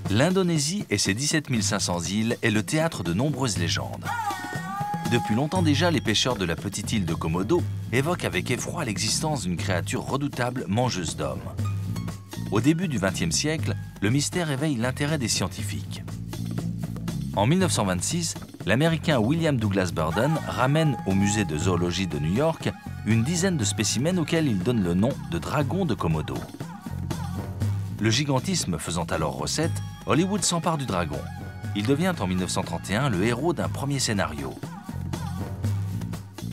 L'Indonésie et ses 17 500 îles est le théâtre de nombreuses légendes. Depuis longtemps déjà, les pêcheurs de la petite île de Komodo évoquent avec effroi l'existence d'une créature redoutable mangeuse d'hommes. Au début du XXe siècle, le mystère éveille l'intérêt des scientifiques. En 1926, l'Américain William Douglas Burden ramène au musée de zoologie de New York une dizaine de spécimens auxquels il donne le nom de dragon de Komodo. Le gigantisme faisant alors recette, Hollywood s'empare du dragon. Il devient en 1931 le héros d'un premier scénario.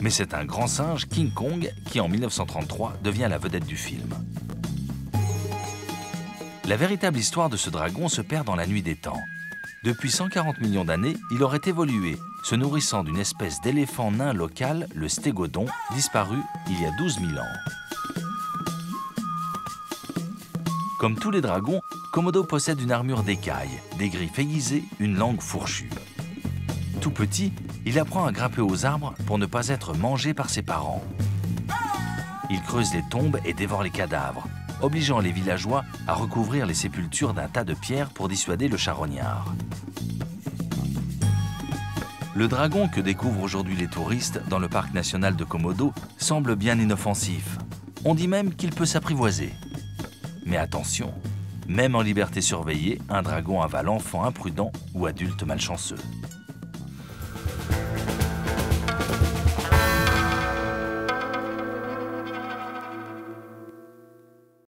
Mais c'est un grand singe, King Kong, qui en 1933 devient la vedette du film. La véritable histoire de ce dragon se perd dans la nuit des temps. Depuis 140 millions d'années, il aurait évolué, se nourrissant d'une espèce d'éléphant nain local, le stégodon, disparu il y a 12 000 ans. Comme tous les dragons, Komodo possède une armure d'écaille, des griffes aiguisées, une langue fourchue. Tout petit, il apprend à grimper aux arbres pour ne pas être mangé par ses parents. Il creuse les tombes et dévore les cadavres, obligeant les villageois à recouvrir les sépultures d'un tas de pierres pour dissuader le charognard. Le dragon que découvrent aujourd'hui les touristes dans le parc national de Komodo semble bien inoffensif. On dit même qu'il peut s'apprivoiser. Mais attention, même en liberté surveillée, un dragon avale enfant imprudent ou adulte malchanceux.